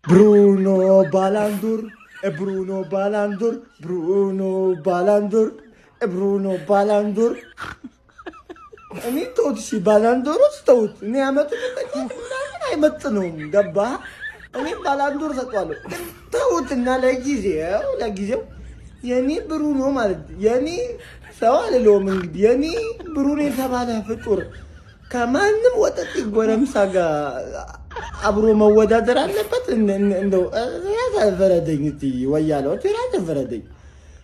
Bruno Balandur, Bruno Balandur, Bruno Balandur, Bruno Balandur. እኔ ተውት እሺ፣ ባላንዶሮስ ተውት። እኔ አመቱ ምናምን አይመጥነውም። ገባህ? እኔ ባላንዶር ሰጧለሁ። ግን ተውትና ለጊዜው የኔ ብሩኖ ማለት የኔ ሰው አልለውም። እንግዲህ የኔ ብሩኖ የተባለ ፍጡር ከማንም ወጠጤ ጎረምሳ ጋር አብሮ መወዳደር አለበት። እንደው ያዘፈረደኝ ወያለው ያዘፈረደኝ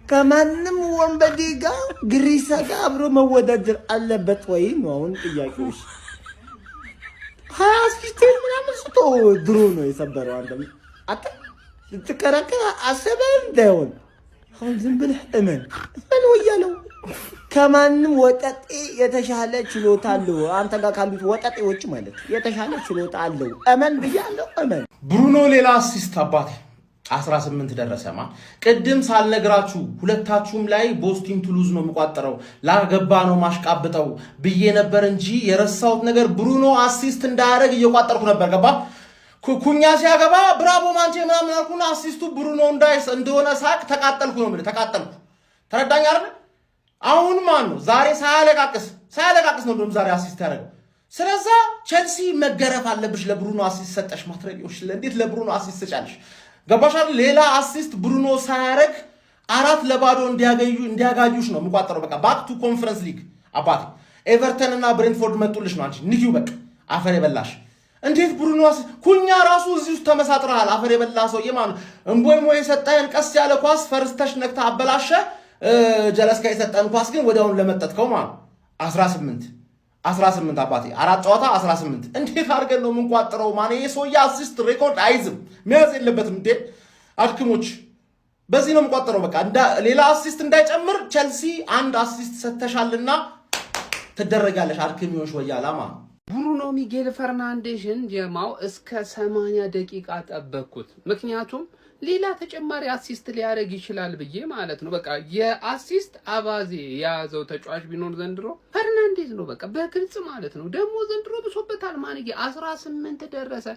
ከማንም ወንበዴ ጋር ግሪሳ ጋር አብሮ መወዳደር አለበት ወይ ነው አሁን ጥያቄዎች። ሀያስፊስቴን ምናምን ስቶ ድሮ ነው የሰበረው። አንተ ልትከራከር አሰበህ እንዳይሆን አሁን ዝም ብለህ እመን ወያለው ከማንም ወጠጤ የተሻለ ችሎታ አለው። አንተ ጋር ካሉት ወጠጤዎች ማለት የተሻለ ችሎታ አለው። እመን ብያለሁ፣ እመን። ብሩኖ ሌላ አሲስት አባቴ 18 ደረሰማ። ቅድም ሳልነግራችሁ ሁለታችሁም ላይ ቦስቲን ቱሉዝ ነው የምቋጠረው ላገባ ነው ማሽቃብጠው ብዬ ነበር እንጂ የረሳሁት ነገር ብሩኖ አሲስት እንዳያደርግ እየቋጠርኩ ነበር። ገባ ኩኛ ሲያገባ ብራቮ ማንቼ ምናምን አልኩና አሲስቱ ብሩኖ እንዳይስ እንደሆነ ሳቅ ተቃጠልኩ ነው የምልህ። ተቃጠልኩ። ተረዳኝ አይደል? አሁን ማን ነው ዛሬ ሳያለቃቅስ ነው እንደውም ዛሬ አሲስት ያደረገው። ስለዛ ቼልሲ መገረፍ አለብሽ። ለብሩኖ አሲስት ሰጠሽ ማትረቂዎች። እንዴት ለብሩኖ አሲስት ሰጫለሽ? ገባሻል? ሌላ አሲስት ብሩኖ ሳያረግ 4-0 እንዲያጋዩሽ ነው የምቋጠረው። በቃ ባክ ቱ ኮንፈረንስ ሊግ አባቴ። ኤቨርተን እና ብሬንትፎርድ መጡልሽ ነው አንቺ ንኪው። በቃ አፈር የበላሽ። እንዴት ብሩኖ ኩኛ ራሱ እዚህ ውስጥ ተመሳጥረሃል። አፈር የበላ ሰውዬ ማለት እምቦይሞ የሰጠህን ቀስ ያለ ኳስ ፈርስተሽ ነክታ አበላሸ። ጀለስካ የሰጠህን ኳስ ግን ወዲያውኑ ለመጠጥከው ማለት 18 አባቴ 4 ጨዋታ 18። እንዴት አድርገን ነው የምንቋጥረው? ማን ይሄ ሰውዬ አሲስት ሬኮርድ አይዝም፣ መያዝ የለበትም እንዴ አድክሞች። በዚህ ነው የምንቋጥረው። በቃ ሌላ አሲስት እንዳይጨምር ቼልሲ አንድ አሲስት ሰተሻልና ትደረጋለሽ። አድክሚዎች ወያላማ ብሩኖ ሚጌል ፈርናንዴሽን ጀማው እስከ 80 ደቂቃ ጠበቅኩት። ምክንያቱም ሌላ ተጨማሪ አሲስት ሊያደርግ ይችላል ብዬ ማለት ነው። በቃ የአሲስት አባዜ የያዘው ተጫዋች ቢኖር ዘንድሮ ፈርናንዴዝ ነው። በቃ በግልጽ ማለት ነው። ደግሞ ዘንድሮ ብሶበታል። ማንዬ 18 ደረሰ።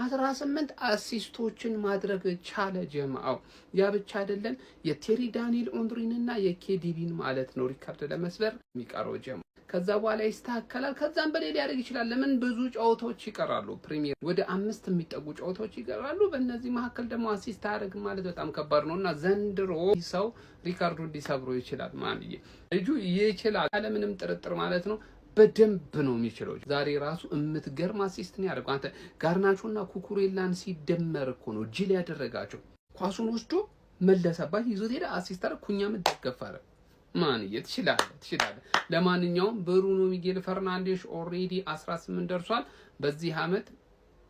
18 አሲስቶችን ማድረግ ቻለ ጀማው። ያ ብቻ አይደለም፣ የቴሪ ዳንኤል ኦንድሪንና የኬዲቢን ማለት ነው ሪካርድ ለመስበር የሚቀረው ጀማ። ከዛ በኋላ ይስተካከላል። ከዛም በላይ ሊያደርግ ይችላል። ለምን ብዙ ጨዋታዎች ይቀራሉ። ፕሪሚየር ወደ 5 የሚጠጉ ጨዋታዎች ይቀራሉ። በእነዚህ መካከል ደግሞ አሲስት አያደርግ ማለት በጣም ከባድ ነውና ዘንድሮ ሰው ሪካርዶ እንዲሰብሮ ይችላል። ማንዬ ልጁ ይችላል ያለምንም ጥርጥር ማለት ነው። በደንብ ነው የሚችለው። ዛሬ ራሱ የምትገርም አሲስት ነው ያደርገው። አንተ ጋርናቾና ኩኩሬላን ሲደመር እኮ ነው ጅል ያደረጋቸው። ኳሱን ወስዶ መለሰባት፣ ይዞት ሄደ፣ አሲስት አደረገ። ኩኛ ምን ተገፋረ ማንዬ ትችላለህ። ለማንኛውም ብሩኖ ሚጌል ፈርናንዴሽ ኦልሬዲ 18 ደርሷል። በዚህ አመት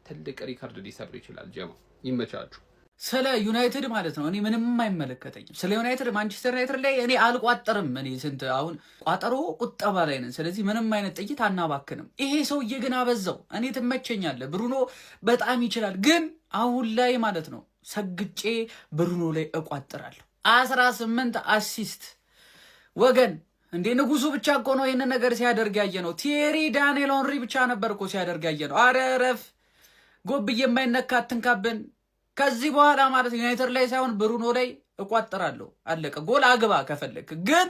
ትልቅ ሪካርድ ሊሰብር ይችላል። ጀማ ይመቻችሁ። ስለ ዩናይትድ ማለት ነው እኔ ምንም አይመለከተኝም። ስለ ዩናይትድ ማንቸስተር ዩናይትድ ላይ እኔ አልቋጠርም። እኔ ስንት አሁን ቋጠሮ ቁጠባ ላይ ነን። ስለዚህ ምንም አይነት ጥይት አናባክንም። ይሄ ሰውዬ ግን አበዛው። እኔ ትመቸኛለህ፣ ብሩኖ በጣም ይችላል። ግን አሁን ላይ ማለት ነው ሰግጬ ብሩኖ ላይ እቋጥራለሁ። 18 አሲስት ወገን እንዴ! ንጉሱ ብቻ እኮ ነው ይሄን ነገር ሲያደርግ ያየ ነው። ቴሪ ዳንኤል ኦንሪ ብቻ ነበር እኮ ሲያደርግ ያየ ነው። አረ ረፍ ጎብዬ የማይነካ አትንካብን። ከዚህ በኋላ ማለት ዩናይትድ ላይ ሳይሆን ብሩኖ ላይ እቋጥራለሁ። አለቀ። ጎል አግባ ከፈለክ፣ ግን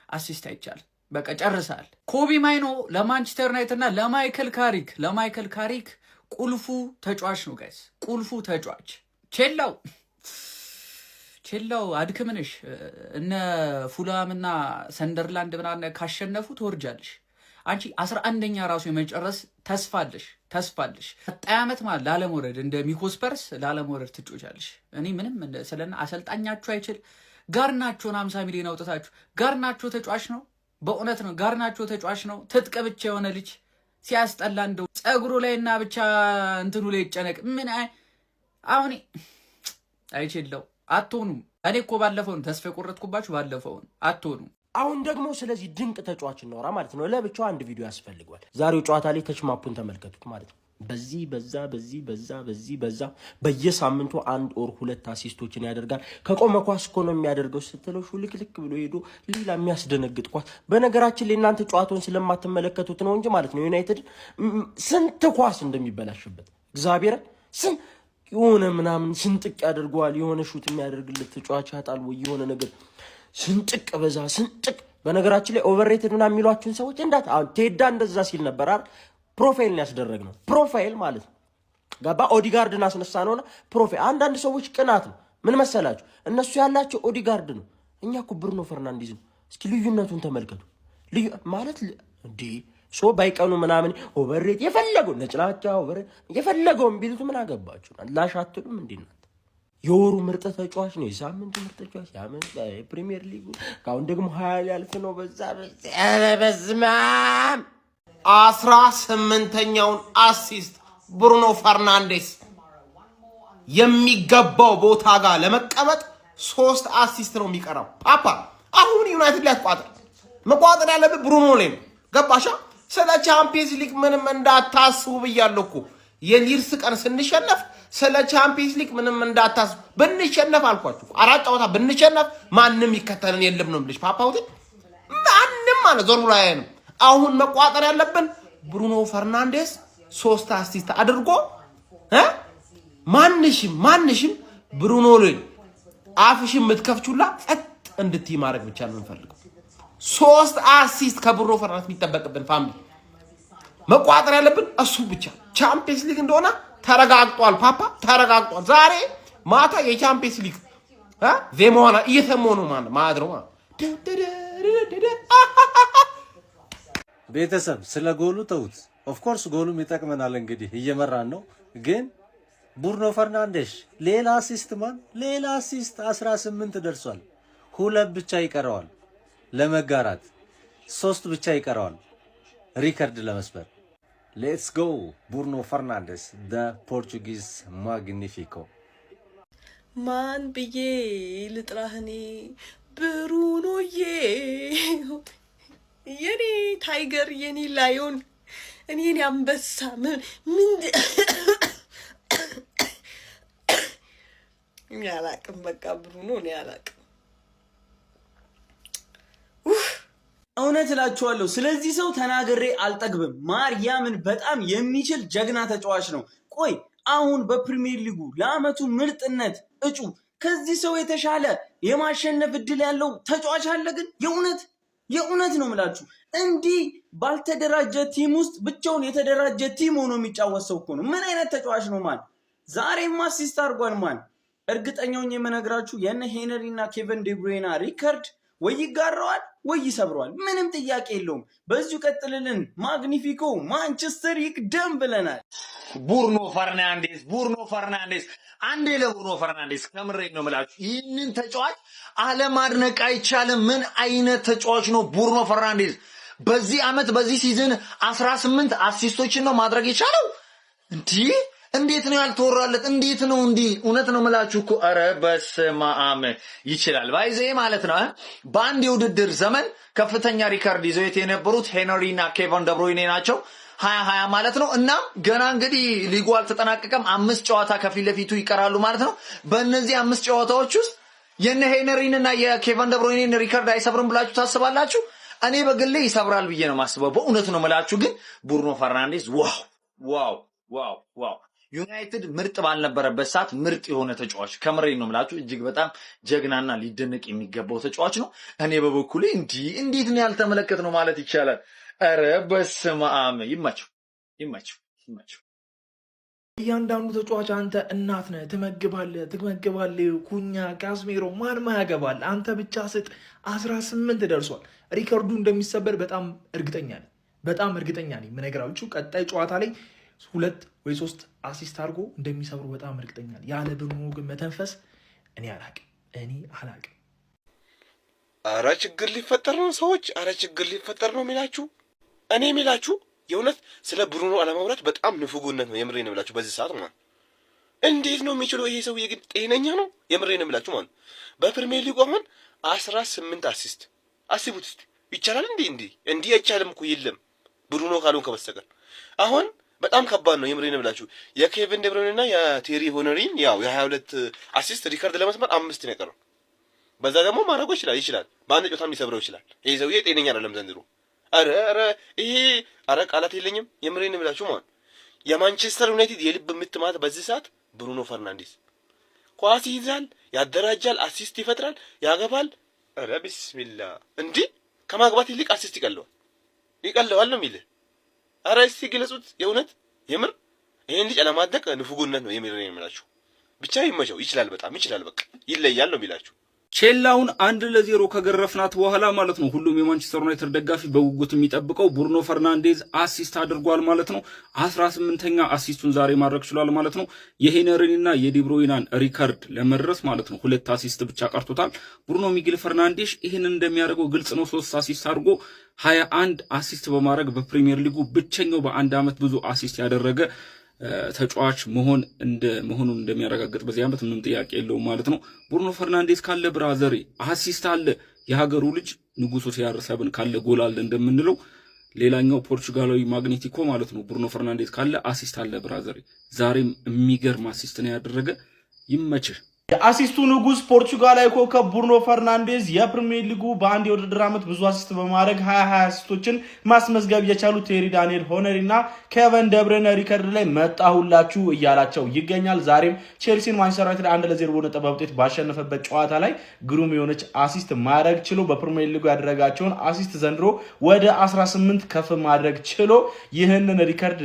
አሲስት አይቻልም። በቃ ጨርሳል። ኮቢ ማይኖ ለማንቸስተር ዩናይትድና ለማይክል ካሪክ ቁልፉ ተጫዋች ነው ጋይስ። ቁልፉ ተጫዋች ቼላው አድክምንሽ። እነ ፉላምና ሰንደርላንድ ምናምን ካሸነፉ ትወርጃለሽ። አንቺ 11ኛ ራሱ የመጨረስ ተስፋለሽ። ቀጣይ ዓመት ማለት ላለመውረድ እንደ ሚኮስፐርስ ላለመውረድ ትጮቻለሽ። እኔ ምንም ስለና አሰልጣኛችሁ አይችል ጋርናቾን 50 ሚሊዮን አውጥታችሁ ጋርናቾ ተጫዋች ነው። በእውነት ነው ጋርናቾ ተጫዋች ነው። ትጥቅ ብቻ የሆነ ልጅ ሲያስጠላ እንደው ጸጉሩ ላይና ብቻ እንትኑ ላይ ይጨነቅ። ምን አሁን አይችልም። አትሆኑም። እኔ እኮ ባለፈው ነው ተስፋ የቆረጥኩባችሁ። ባለፈው አትሆኑም። አሁን ደግሞ ስለዚህ ድንቅ ተጫዋች እናወራ ማለት ነው። ለብቻው አንድ ቪዲዮ ያስፈልገዋል። ዛሬው ጨዋታ ላይ ተችማፑን ተመልከቱት ማለት ነው። በዚህ በዛ በየሳምንቱ 1 ኦር 2 አሲስቶችን ያደርጋል። ከቆመ ኳስ እኮ ነው የሚያደርገው ስትለው ሹልክልክ ብሎ ሄዶ ሌላ የሚያስደነግጥ ኳስ። በነገራችን ላይ እናንተ ጨዋታውን ስለማትመለከቱት ነው እንጂ ማለት ነው ዩናይትድ ስንት ኳስ እንደሚበላሽበት እግዚአብሔር የሆነ ምናምን ስንጥቅ ያደርገዋል። የሆነ ሹት የሚያደርግለት ተጫዋች ያጣል ወይ የሆነ ነገር ስንጥቅ በዛ ስንጥቅ። በነገራችን ላይ ኦቨርሬትድ ምናምን የሚሏችሁን ሰዎች ቴዳ እንደዛ ሲል ነበር አይደል? ፕሮፋይልን ያስደረግነው ፕሮፋይል ማለት ነው። ገባ? ኦዲጋርድን አስነሳ ነውና ፕሮፋይል። አንዳንድ ሰዎች ቅናት ነው። ምን መሰላችሁ? እነሱ ያላቸው ኦዲጋርድ ነው፣ እኛ እኮ ብሩኖ ፈርናንዴዝ ነው። እስኪ ልዩነቱን ተመልከቱ። ልዩ ማለት እንዴ ሶ ባይቀኑ ምናምን ኦቨርሬት የፈለገው ነጭላጫ ኦቨርሬት የፈለገውን ቢሉት ምን አገባችሁ? ላሽ አትሉም እንዴ? የወሩ ምርጥ ተጫዋች ነው፣ የሳምንቱ ምርጥ ተጫዋች ያመን ፕሪሚየር ሊግ ካሁን ደግሞ 20 ያልፍ ነው። በዝማም 18ኛውን አሲስት ብሩኖ ፈርናንዴስ የሚገባው ቦታ ጋር ለመቀመጥ 3 አሲስት ነው የሚቀራው። ፓፓ አሁን ዩናይትድ ላይ መቋጠር ያለበት ብሩኖ ላይ ነው። ገባሻ? ስለ ቻምፒየንስ ሊግ ምንም እንዳታስቡ ብያለሁ እኮ። የሊድስ ቀን ስንሸነፍ ስለ ቻምፒየንስ ሊግ ምንም እንዳታስቡ። ብንሸነፍ አልኳችሁ 4 ጨዋታ ብንሸነፍ ማንም ይከተልን የለም ነው የምልሽ። ፓፓውቲ ማንም ማለት ዞር ብሎ አያየንም። አሁን መቋጠር ያለብን ብሩኖ ፈርናንዴስ 3 አሲስት አድርጎ ማንሽም ብሩኖ ላይ አፍሽን የምትከፍቹላ ጸጥ እንድትይ ማድረግ ብቻ ነው የምንፈልገው። 3 አሲስት ከብሩኖ ፈርናንዴስ የሚጠበቅብን ፋሚሊ መቋጠር ያለብን እሱ ብቻ። ቻምፒየንስ ሊግ እንደሆነ ተረጋግጧል። ፓፓ ተረጋግጧል። ዛሬ ማታ የቻምፒየንስ ሊግ ዜማዋና እየሰማሁ ነው ማለት ነው። ቤተሰብ ስለ ጎሉ ተውት። ኦፍኮርስ ጎሉም ይጠቅመናል። እንግዲህ እየመራን ነው። ግን ብሩኖ ፈርናንዴስ ሌላ አሲስት 18 ደርሷል። 2 ብቻ ይቀረዋል ለመጋራት፣ 3 ብቻ ይቀረዋል ሪከርድ ለመስበር። ሌትስ ጎ ብሩኖ ፈርናንዴስ ደ ፖርቹጊዝ ማግኒፊኮ። ማን ብዬ ልጥራህኔ ብሩኖዬ፣ የኔ ታይገር፣ የኔ ላዮን፣ እኔን አንበሳ እኔ አላቅም። በቃ ብሩኖ እኔ አላቅም። እውነት እላችኋለሁ፣ ስለዚህ ሰው ተናግሬ አልጠግብም። ማርያምን በጣም የሚችል ጀግና ተጫዋች ነው። ቆይ አሁን በፕሪሚየር ሊጉ ለአመቱ ምርጥነት እጩ ከዚህ ሰው የተሻለ የማሸነፍ እድል ያለው ተጫዋች አለ? ግን የእውነት ነው ምላችሁ፣ እንዲህ ባልተደራጀ ቲም ውስጥ ብቻውን የተደራጀ ቲም ሆኖ የሚጫወት ሰው እኮ ነው። ምን አይነት ተጫዋች ነው ማን! ዛሬማ አሲስት አድርጓል ማን። እርግጠኛውን የምነግራችሁ የነ ሄነሪ እና ኬቨን ዴብሩይና ሪከርድ ወይ ይጋራዋል ወይ ይሰብረዋል። ምንም ጥያቄ የለውም። በዚሁ ቀጥልልን። ማግኒፊኮ ማንቸስተር ይቅደም ብለናል። ብሩኖ ፈርናንዴስ አንዴ ለብሩኖ ፈርናንዴስ ከምሬት ነው የምላችሁ፣ ይህንን ተጫዋች አለማድነቅ አይቻልም። ምን አይነት ተጫዋች ነው ብሩኖ ፈርናንዴስ! በዚህ አመት በዚህ ሲዝን 18 አሲስቶችን ነው ማድረግ የቻለው። እንዴት ነው ያልተወራለት? እንዴት ነው እንዲህ? እውነት ነው የምላችሁ እኮ ኧረ በስመ አብ ይችላል ባይዜ ማለት ነው። በአንድ የውድድር ዘመን ከፍተኛ ሪከርድ ይዘው የነበሩት ሄነሪ እና ኬቨን ደብሮይኔ ናቸው 2020 ማለት ነው። እና ገና እንግዲህ ሊጉ አልተጠናቀቀም። 5 ጨዋታ ከፊት ለፊቱ ይቀራሉ ማለት ነው። በእነዚህ 5 ጨዋታዎች ውስጥ የነ ሄነሪን እና የኬቨን ደብሮይኔን ሪከርድ አይሰብርም ብላችሁ ታስባላችሁ? እኔ በግሌ ይሰብራል ብዬ ነው የማስበው። በእውነት ነው የምላችሁ። ግን ብሩኖ ፈርናንዴስ ዋው ዩናይትድ ምርጥ ባልነበረበት ሰዓት ምርጥ የሆነ ተጫዋች ከምሬን ነው የምላችሁ። እጅግ በጣም ጀግናና ሊደነቅ የሚገባው ተጫዋች ነው። እኔ በበኩሌ እንዴት ነው ያልተመለከት ነው ማለት ይቻላል። ኧረ በስመ አብ ይማቸው። እያንዳንዱ ተጫዋች አንተ እናት ነህ፣ ትመግባለህ። ኩኛ፣ ካስሜሮ ማንም ያገባል። አንተ ብቻ ስጥ። 18 ደርሷል። ሪከርዱ እንደሚሰበር በጣም እርግጠኛ ነኝ። የምነግራችሁ ቀጣይ ጨዋታ ላይ 2 ወይ 3 አሲስት አድርጎ እንደሚሰብሩ በጣም እርግጠኛ ነኝ። ያለ ብሩኖ ግን መተንፈስ እኔ አላቅም። አረ ችግር ሊፈጠር ነው ሰዎች፣ ችግር ሊፈጠር ነው የሚላችሁ። እኔ የሚላችሁ የእውነት ስለ ብሩኖ አለማውራት በጣም ንፉግነት ነው። የምሬን ብላችሁ በዚህ ሰዓት ማለት እንዴት ነው የሚችለው ይሄ ሰውዬ? ግን ጤነኛ ነው? የምሬን ብላችሁ ማለት በፕሪሚየር ሊጉ አሁን 18 አሲስት አስቡት እስቲ። ይቻላል እንዲህ አይቻልም እኮ የለም ብሩኖ ካልሆንክ በስተቀር አሁን በጣም ከባድ ነው። የምሬን ብላችሁ የኬቨን ደብሮይኔና የቴሪ ሆነሪን የ22 አሲስት ሪከርድ ለመስመር 5 ነው የቀረው። በዛ ደግሞ ማድረጉ ይችላል። በአንድ ጨዋታም ሊሰብረው ይችላል። ይሄ ሰውዬ ጤነኛ አይደለም ዘንድሮ። ቃላት የለኝም። የምሬን ብላችሁ ማለት የማንቸስተር ዩናይትድ የልብ ምት ማለት በዚህ ሰዓት ብሩኖ ፈርናንዴዝ ኳስ ይይዛል፣ ያደራጃል፣ አሲስት ይፈጥራል፣ ያገባል። ኧረ ቢስሚላህ እንዴ! ከማግባት ይልቅ አሲስት ይቀለዋል ነው የሚልህ። ኧረ እስቲ ግለጹት። የእውነት የምር ይሄን ልጅ አለማድነቅ ንፉግነት ነው የምር የምላችሁ። ብቻ ይመቸው፣ ይችላል፣ በጣም ይችላል፣ በቃ ይለያል ነው የሚላችሁ። ቼላውን 1-0 ከገረፍናት በኋላ ማለት ነው ሁሉም የማንቸስተር ዩናይትድ ደጋፊ በጉጉት የሚጠብቀው ብሩኖ ፈርናንዴዝ አሲስት አድርጓል ማለት ነው። 18ኛ አሲስቱን ዛሬ ማድረግ ችሏል ማለት ነው። የሄነሪንና የዲብሮይናን ሪከርድ ለመድረስ ማለት ነው 2 አሲስት ብቻ ቀርቶታል። ብሩኖ ሚጌል ፈርናንዴዝ ይህንን እንደሚያደርገው ግልጽ ነው። 3 አሲስት አድርጎ 21 አሲስት በማድረግ በፕሪሚየር ሊጉ ብቸኛው በአንድ ዓመት ብዙ አሲስት ያደረገ ተጫዋች መሆኑን እንደሚያረጋግጥ በዚህ ዓመት ምንም ጥያቄ የለውም ማለት ነው። ብሩኖ ፈርናንዴዝ ካለ ብራዘሪ አሲስት አለ። የሀገሩ ልጅ ንጉሱ ሲያርሰብን ካለ ጎል አለ እንደምንለው ሌላኛው ፖርቹጋላዊ ማግኔቲኮ ማለት ነው። ብሩኖ ፈርናንዴዝ ካለ አሲስት አለ ብራዘሪ። ዛሬም የሚገርም አሲስት ነው ያደረገ። ይመችህ። የአሲስቱ ንጉስ ፖርቹጋላዊ ኮከብ ብሩኖ ፈርናንዴዝ የፕሪሚየር ሊጉ በአንድ የውድድር ዓመት ብዙ አሲስት በማድረግ 20 አሲስቶችን ማስመዝገብ የቻሉ ቴሪ ዳንኤል ሆነሪ እና ኬቨን ደብሬነ ሪከርድ ላይ መጣሁላችሁ እያላቸው ይገኛል። ዛሬም ቼልሲን ማንቸስተር ዩናይትድ 1-0 በሆነ ጠባብ ውጤት ባሸነፈበት ጨዋታ ላይ ግሩም የሆነች አሲስት ማድረግ ችሎ በፕሪሚየር ሊጉ ያደረጋቸውን አሲስት ዘንድሮ ወደ 18 ከፍ ማድረግ ችሎ ይህንን ሪከርድ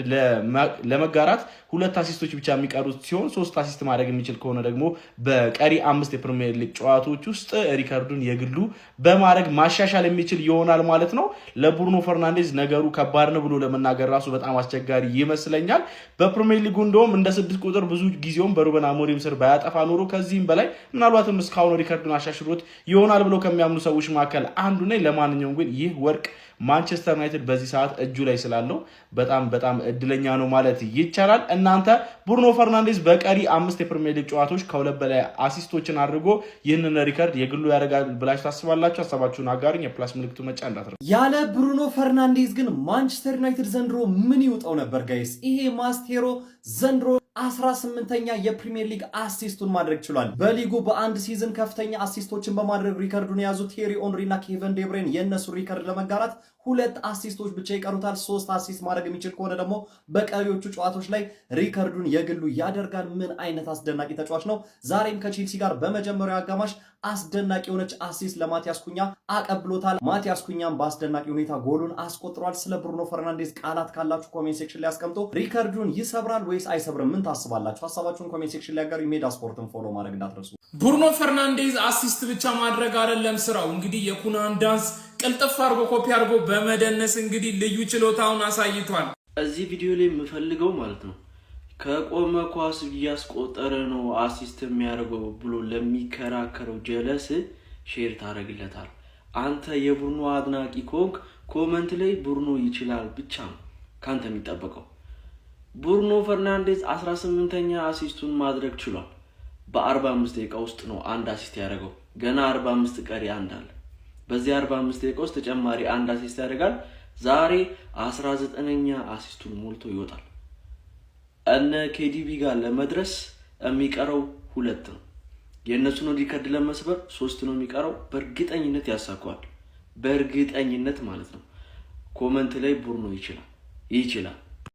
ለመጋራት 2 አሲስቶች ብቻ የሚቀሩት ሲሆን 3 አሲስት ማድረግ የሚችል ከሆነ ደግሞ በቀሪ 5 የፕሪሚየር ሊግ ጨዋታዎች ውስጥ ሪከርዱን የግሉ በማድረግ ማሻሻል የሚችል ይሆናል ማለት ነው። ለብሩኖ ፈርናንዴዝ ነገሩ ከባድ ነው ብሎ ለመናገር ራሱ በጣም አስቸጋሪ ይመስለኛል። በፕሪሚየር ሊጉ እንደውም እንደ 6 ቁጥር ብዙ ጊዜውም በሩበን አሞሪም ስር ባያጠፋ ኖሮ ከዚህም በላይ ምናልባትም እስካሁን ሪከርዱን አሻሽሎት ይሆናል ብሎ ከሚያምኑ ሰዎች መካከል አንዱ ነኝ። ለማንኛውም ግን ይህ ወርቅ ማንቸስተር ዩናይትድ በዚህ ሰዓት እጁ ላይ ስላለው በጣም እድለኛ ነው ማለት ይቻላል። እናንተ ብሩኖ ፈርናንዴዝ በቀሪ 5 የፕሪሚየር ሊግ ጨዋታዎች ከሁለት በላይ አሲስቶችን አድርጎ ይህንን ሪከርድ የግሉ ያደርጋል ብላችሁ ታስባላችሁ? ሀሳባችሁን አጋሩኝ። የፕላስ ምልክቱ መጫ እንዳትረሱ። ያለ ብሩኖ ፈርናንዴዝ ግን ማንቸስተር ዩናይትድ ዘንድሮ ምን ይውጣው ነበር ጋይስ? ይሄ ማስቴሮ ዘንድሮ 18ኛ የፕሪሚየር ሊግ አሲስቱን ማድረግ ችሏል። በሊጉ በአንድ ሲዝን ከፍተኛ አሲስቶችን በማድረግ ሪከርዱን የያዙት ቴሪ ኦንሪ እና ኬቨን ዴብሬን የነሱ ሪከርድ ለመጋራት 2 አሲስቶች ብቻ ይቀሩታል። 3 አሲስት ማድረግ የሚችል ከሆነ ደግሞ በቀሪዎቹ ጨዋታዎች ላይ ሪከርዱን የግሉ ያደርጋል። ምን አይነት አስደናቂ ተጫዋች ነው! ዛሬም ከቼልሲ ጋር በመጀመሪያው አጋማሽ አስደናቂ የሆነች አሲስት ለማቲያስ ኩኛ አቀብሎታል። ማቲያስ ኩኛም በአስደናቂ ሁኔታ ጎሉን አስቆጥሯል። ስለ ብሩኖ ፈርናንዴዝ ቃላት ካላችሁ ኮሜንት ሴክሽን ላይ አስቀምጡ። ሪከርዱን ይሰብራል ወይስ አይሰብርም? ምን ታስባላችሁ? ሀሳባችሁን ኮሜንት ሴክሽን ላይ አጋሩ። ሜዳ ስፖርትን ፎሎ ማድረግ እንዳትረሱ። ብሩኖ ፈርናንዴዝ አሲስት ብቻ ማድረግ አይደለም ስራው። እንግዲህ የኩናን ዳንስ ቅልጥፍ አድርጎ ኮፒ አድርጎ በመደነስ እንግዲህ ልዩ ችሎታውን አሳይቷል። እዚህ ቪዲዮ ላይ የምፈልገው ማለት ነው ከቆመ ኳስ እያስቆጠረ ነው አሲስት የሚያደርገው ብሎ ለሚከራከረው ጀለስ ሼር ታደርግለታል። አንተ የብሩኖ አድናቂ ኮንክ ኮመንት ላይ ብሩኖ ይችላል ብቻ ነው ካንተ የሚጠበቀው። ብሩኖ ፈርናንዴዝ 18ኛ አሲስቱን ማድረግ ችሏል። በ45 ደቂቃ ውስጥ ነው አንድ አሲስት ያደረገው። ገና 45 ቀሪ አንድ አለ። በዚህ 45 ደቂቃ ውስጥ ተጨማሪ አንድ አሲስት ያደርጋል። ዛሬ 19ኛ አሲስቱን ሞልቶ ይወጣል። እነ ኬዲቢ ጋር ለመድረስ የሚቀረው 2 ነው። የእነሱን ሪከርድ ለመስበር 3 ነው የሚቀረው። በእርግጠኝነት ያሳካዋል። በእርግጠኝነት ማለት ነው። ኮመንት ላይ ብሩኖ ይችላል።